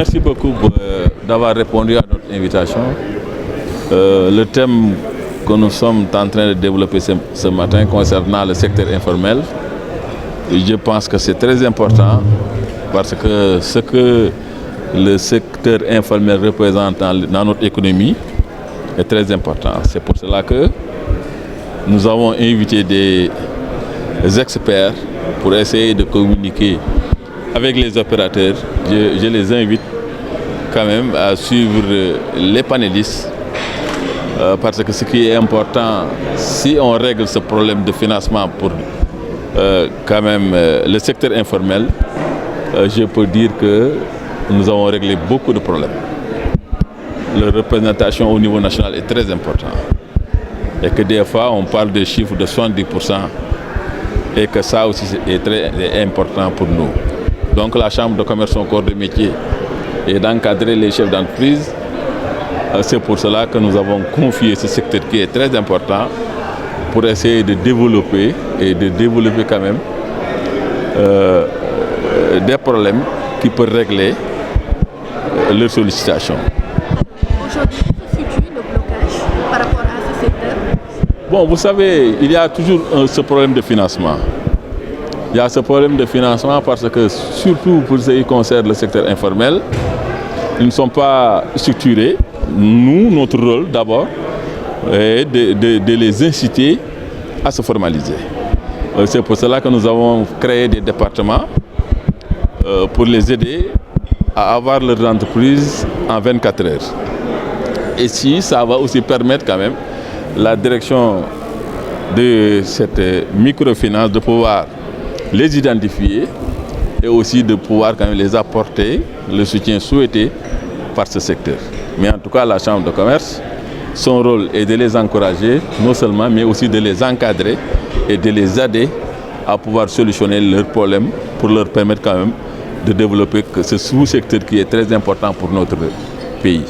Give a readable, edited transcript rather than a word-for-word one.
merci beaucoup d'avoir répondu à notre invitation. Le thème que nous sommes en train de développer ce matin concernant le secteur informel, je pense que c'est très important parce que ce que le secteur informel représente dans notre économie est très important. C'est pour cela que nous avons invité des experts pour essayer de communiquer avec les opérateurs. Je les invite quand même à suivre les panélistes parce que ce qui est important, si on règle ce problème de financement pour quand même le secteur informel, je peux dire que nous avons réglé beaucoup de problèmes. La représentation au niveau national est très importante et que des fois on parle de chiffres de 70% et que ça aussi est très important pour nous. Donc la Chambre de commerce, son corps de métier, et d'encadrer les chefs d'entreprise. C'est pour cela que nous avons confié ce secteur qui est très important pour essayer de développer quand même des problèmes qui peuvent régler leurs sollicitations. Aujourd'hui, que situe le blocage par rapport à ce secteur? Bon, vous savez, il y a toujours ce problème de financement. Il y a ce problème de financement parce que, surtout pour ce qui concerne le secteur informel, ils ne sont pas structurés. Nous, notre rôle d'abord est de les inciter à se formaliser. C'est pour cela que nous avons créé des départements pour les aider à avoir leur entreprise en 24 heures. Et si ça va aussi permettre quand même la direction de cette microfinance de pouvoir les identifier et aussi de pouvoir quand même les apporter le soutien souhaité par ce secteur. Mais en tout cas, la Chambre de commerce, son rôle est de les encourager, non seulement, mais aussi de les encadrer et de les aider à pouvoir solutionner leurs problèmes pour leur permettre quand même de développer ce sous-secteur qui est très important pour notre pays.